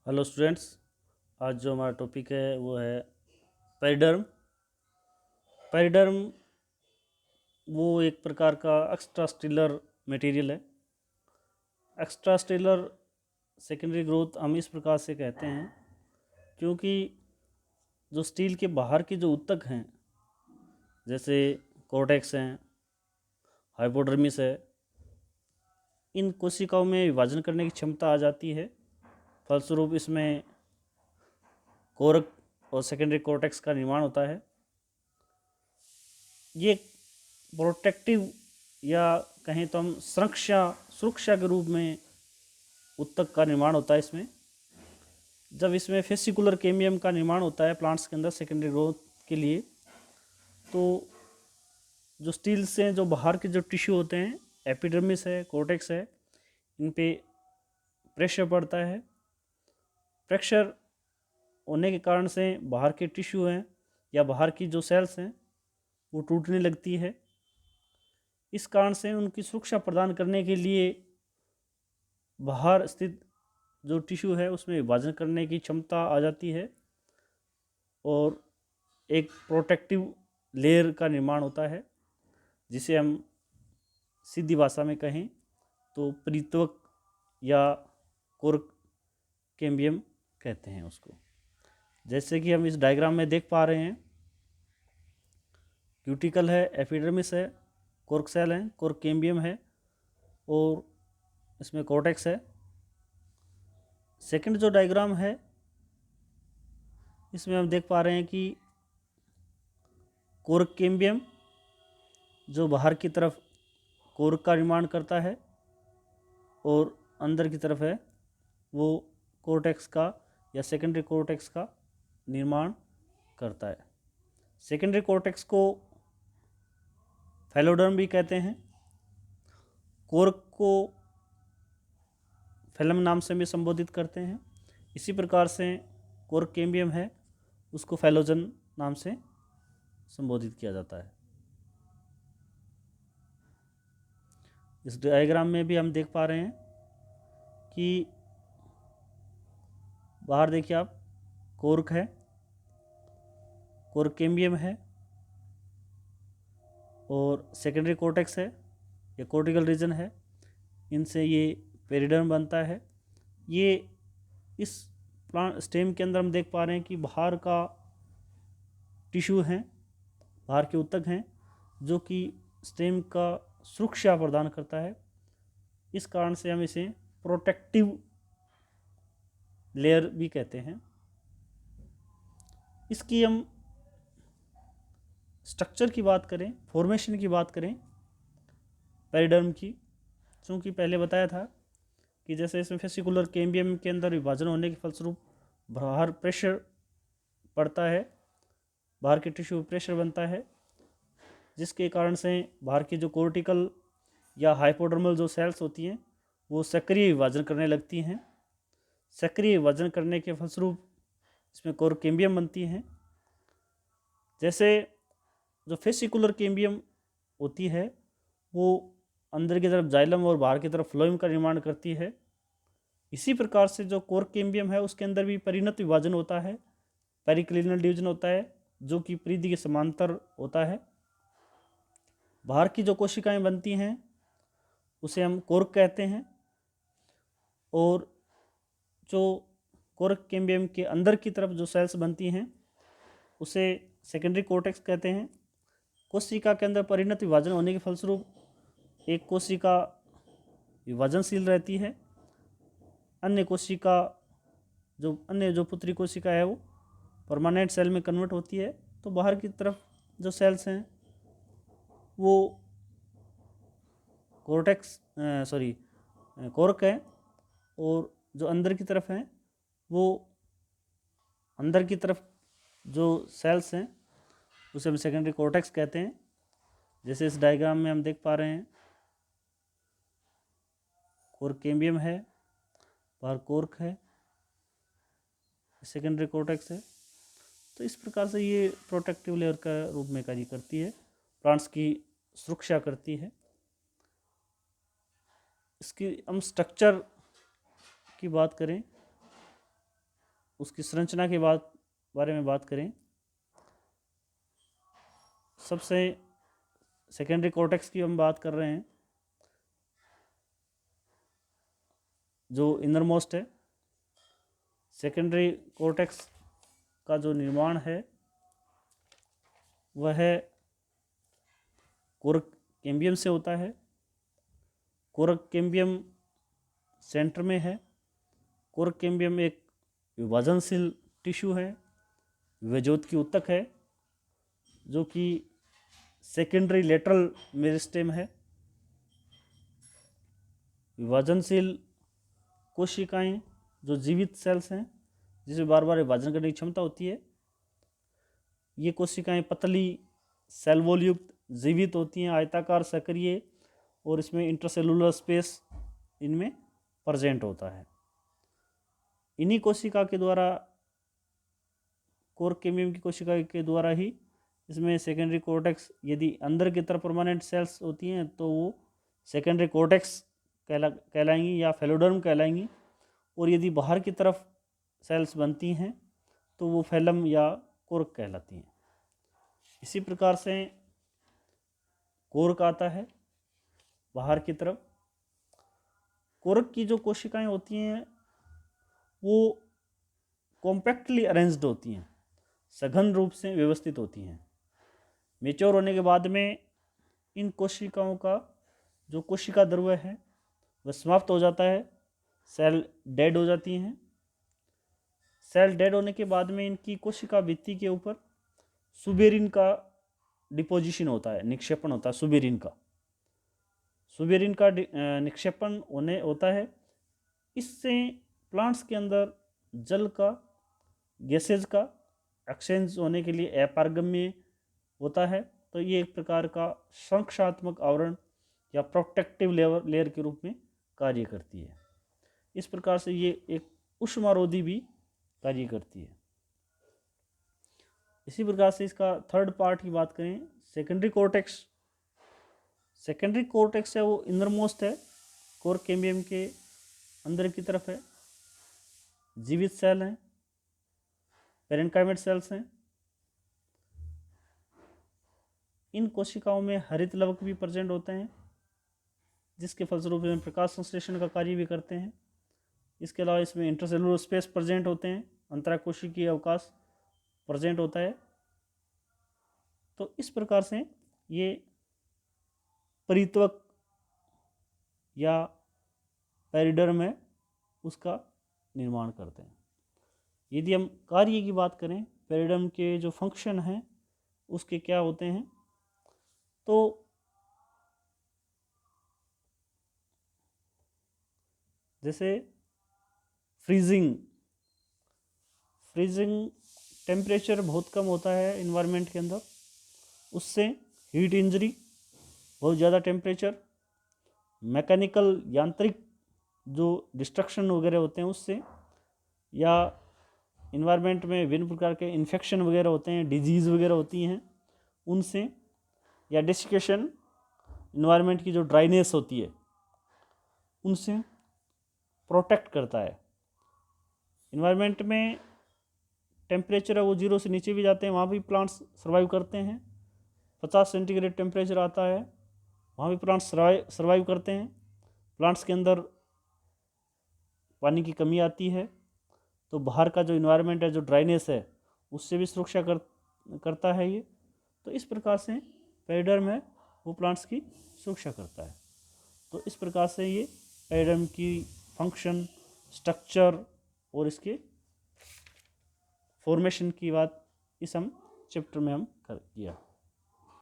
Hello students. आज जो हमारा टॉपिक है वो है पेरिडर्म। पेरिडर्म वो एक प्रकार का एक्स्ट्रास्टेलर मटेरियल है। एक्स्ट्रास्टेलर सेकेंडरी ग्रोथ हम इस प्रकार से कहते हैं क्योंकि जो स्टील के बाहर के जो ऊतक हैं, जैसे कोर्टेक्स हैं, हाइपोडर्मिस है, इन कोशिकाओं में विभाजन करने की क्षमता आ जाती है। फलस्वरूप इसमें कोरक और सेकेंडरी कोर्टेक्स का निर्माण होता है। ये प्रोटेक्टिव या कहें तो हम सुरक्षा के रूप में उत्तक का निर्माण होता है। इसमें जब इसमें फेसिकुलर केमियम का निर्माण होता है प्लांट्स के अंदर सेकेंडरी ग्रोथ के लिए, तो जो स्टील से जो बाहर के जो टिश्यू होते हैं, एपिडर्मिस है, कोर्टेक्स है, इन पे प्रेशर पड़ता है। प्रेशर होने के कारण से बाहर के टिश्यू हैं या बाहर की जो सेल्स हैं वो टूटने लगती है। इस कारण से उनकी सुरक्षा प्रदान करने के लिए बाहर स्थित जो टिश्यू है उसमें विभाजन करने की क्षमता आ जाती है और एक प्रोटेक्टिव लेयर का निर्माण होता है, जिसे हम सीधी भाषा में कहें तो परितवक या कोरक कैम्बियम कहते हैं उसको। जैसे कि हम इस डायग्राम में देख पा रहे हैं, क्यूटिकल है, एपिडर्मिस है, कोर्क सेल है, कोर्क कैम्बियम है और इसमें कोर्टेक्स है। सेकंड जो डायग्राम है इसमें हम देख पा रहे हैं कि कोर्क कैम्बियम जो बाहर की तरफ कोर्क का निर्माण करता है और अंदर की तरफ है वो कोर्टेक्स का या सेकेंडरी कोर्टेक्स का निर्माण करता है। सेकेंडरी कोर्टेक्स को फैलोडर्म भी कहते हैं। कोर्क को फैलम नाम से भी संबोधित करते हैं। इसी प्रकार से कोर्क कैम्बियम है उसको फैलोजन नाम से संबोधित किया जाता है। इस डायग्राम में भी हम देख पा रहे हैं कि बाहर देखिए आप, कोर्क है, कोर्क कैम्बियम है और सेकेंडरी कोर्टेक्स है या कोर्टिकल रीजन है। इनसे ये पेरिडर्म बनता है। ये इस प्लांट स्टेम के अंदर हम देख पा रहे हैं कि बाहर का टिश्यू हैं, बाहर के ऊतक हैं जो कि स्टेम का सुरक्षा प्रदान करता है। इस कारण से हम इसे प्रोटेक्टिव लेयर भी कहते हैं। इसकी हम स्ट्रक्चर की बात करें, फॉर्मेशन की बात करें पेरिडर्म की, चूँकि पहले बताया था कि जैसे इसमें फेसिकुलर कैम्बियम के अंदर विभाजन होने के फलस्वरूप बाहर प्रेशर पड़ता है, बाहर के टिश्यू प्रेशर बनता है, जिसके कारण से बाहर की जो कोर्टिकल या हाइपोडर्मल जो सेल्स होती हैं वो सक्रिय विभाजन करने लगती हैं। सक्रिय विभाजन करने के फलस्वरूप इसमें कोर कैम्बियम बनती हैं। जैसे जो फेसिकुलर कैम्बियम होती है वो अंदर की तरफ जाइलम और बाहर की तरफ फ्लोएम का निर्माण करती है। इसी प्रकार से जो कोर कैम्बियम है उसके अंदर भी परिणत विभाजन होता है, पेरिक्लिनल डिवीजन होता है जो कि परिधि के समांतर होता है। बाहर की जो कोशिकाएं बनती हैं उसे हम कोर्क कहते हैं और जो कोर्क कैम्बियम के अंदर की तरफ जो सेल्स बनती हैं उसे सेकेंडरी कोर्टेक्स कहते हैं। कोशिका के अंदर परिणत विभाजन होने के फलस्वरूप एक कोशिका विभाजनशील रहती है, अन्य जो पुत्री कोशिका है वो परमानेंट सेल में कन्वर्ट होती है। तो बाहर की तरफ जो सेल्स हैं वो कोर्क है और जो अंदर की तरफ हैं वो अंदर की तरफ जो सेल्स हैं उसे हम सेकेंडरी कोर्टेक्स कहते हैं। जैसे इस डायग्राम में हम देख पा रहे हैं, कोर्क कैम्बियम है, बाहर कोर्क है, सेकेंडरी कोर्टेक्स है। तो इस प्रकार से ये प्रोटेक्टिव लेयर का रूप में कार्य करती है, प्लांट्स की सुरक्षा करती है। इसकी हम स्ट्रक्चर की बात करें उसकी संरचना के बारे में बात करें, सबसे सेकेंडरी कॉर्टेक्स की हम बात कर रहे हैं, जो इनर मोस्ट है। सेकेंडरी कॉर्टेक्स का जो निर्माण है वह कोरक कैम्बियम से होता है। कोरक कैम्बियम सेंटर में है। कोरक कैम्बियम एक विभाजनशील टिश्यू है, विभेजोत की उत्तक है, जो कि सेकेंडरी लेटरल मेरिस्टेम है। विभाजनशील कोशिकाएं जो जीवित सेल्स हैं, जिसमें बार बार विभाजन करने की क्षमता होती है, ये कोशिकाएं पतली सेल वॉल युक्त जीवित होती हैं, आयताकार सक्रिय, और इसमें इंटरसेलुलर स्पेस इनमें प्रेजेंट होता है। इन्हीं कोशिका के द्वारा, कोरक कैम्बियम की कोशिका के द्वारा ही इसमें सेकेंडरी कॉर्टेक्स, यदि अंदर की तरफ परमानेंट सेल्स होती हैं तो वो सेकेंडरी कॉर्टेक्स कहलाएंगी या फेलोडर्म कहलाएंगी, और यदि बाहर की तरफ सेल्स बनती हैं तो वो फेलम या कोरक कहलाती हैं। इसी प्रकार से कोरक आता है बाहर की तरफ। कोरक की जो कोशिकाएं होती हैं वो कॉम्पैक्टली अरेंज्ड होती हैं, सघन रूप से व्यवस्थित होती हैं। मैच्योर होने के बाद में इन कोशिकाओं का जो कोशिका द्रव्य है वह समाप्त हो जाता है, सेल डेड हो जाती हैं। सेल डेड होने के बाद में इनकी कोशिका भित्ति के ऊपर सुबेरिन का डिपोजिशन होता है, निक्षेपण होता है सुबेरिन का। सुबेरिन का निक्षेपण होता है। इससे प्लांट्स के अंदर जल का, गैसेज का एक्सचेंज होने के लिए अपारगम्य होता है। तो ये एक प्रकार का संरक्षणात्मक आवरण या प्रोटेक्टिव लेयर के रूप में कार्य करती है। इस प्रकार से ये एक ऊष्मारोधी भी कार्य करती है। इसी प्रकार से इसका थर्ड पार्ट की बात करें, सेकेंडरी कॉर्टेक्स। सेकेंडरी कॉर्टेक्स है वो इनर मोस्ट है, कोरक कैम्बियम के अंदर की तरफ है। जीवित सेल हैं, पेरेन्काइमेट सेल्स हैं। इन कोशिकाओं में हरित लवक भी प्रेजेंट होते हैं, जिसके फलस्वरूप में प्रकाश संश्लेषण का कार्य भी करते हैं। इसके अलावा इसमें इंटरसेलुलर स्पेस प्रेजेंट होते हैं, अंतराकोशिकीय अवकाश प्रेजेंट होता है। तो इस प्रकार से ये परित्वक या पेरिडर्म है उसका निर्माण करते हैं। यदि हम कार्य की बात करें, पेरिडर्म के जो फंक्शन हैं उसके क्या होते हैं, तो जैसे फ्रीजिंग टेम्परेचर बहुत कम होता है इन्वायरमेंट के अंदर, उससे हीट इंजरी, बहुत ज़्यादा टेम्परेचर, मैकेनिकल यांत्रिक जो डिस्ट्रक्शन वगैरह होते हैं उससे, या इन्वायरमेंट में विभिन्न प्रकार के इन्फेक्शन वगैरह होते हैं, डिजीज़ वगैरह होती हैं उनसे, या डेसिकेशन, इन्वायरमेंट की जो ड्राइनेस होती है उनसे प्रोटेक्ट करता है। इन्वायरमेंट में टेम्परेचर है वो 0 से नीचे भी जाते हैं, वहाँ भी प्लांट्स सर्वाइव करते हैं। 50 सेंटीग्रेड टेम्परेचर आता है, वहाँ भी प्लांट्स सर्वाइव करते हैं। प्लांट्स के अंदर पानी की कमी आती है तो बाहर का जो इन्वायरमेंट है, जो ड्राइनेस है, उससे भी सुरक्षा करता है ये। तो इस प्रकार से पेरिडर्म है वो प्लांट्स की सुरक्षा करता है। तो इस प्रकार से ये पेरिडर्म की फंक्शन, स्ट्रक्चर और इसके फॉर्मेशन की बात इस हम चैप्टर में हम कर किया।